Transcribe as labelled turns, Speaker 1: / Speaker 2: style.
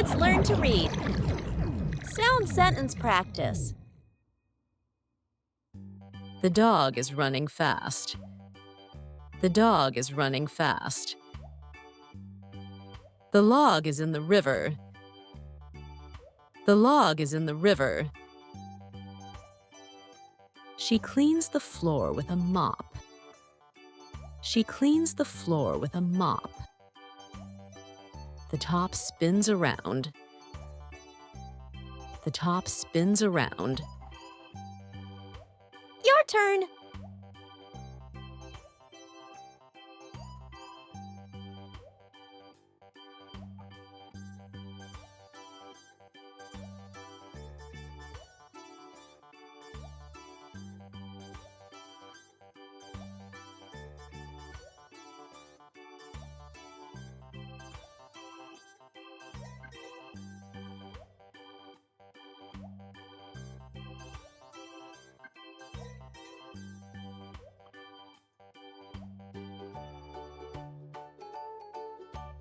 Speaker 1: Let's learn to read. Sound sentence practice.
Speaker 2: The dog is running fast. The dog is running fast. The log is in the river. The log is in the river. She cleans the floor with a mop. She cleans the floor with a mop. The top spins around. The top spins around.
Speaker 1: Your turn.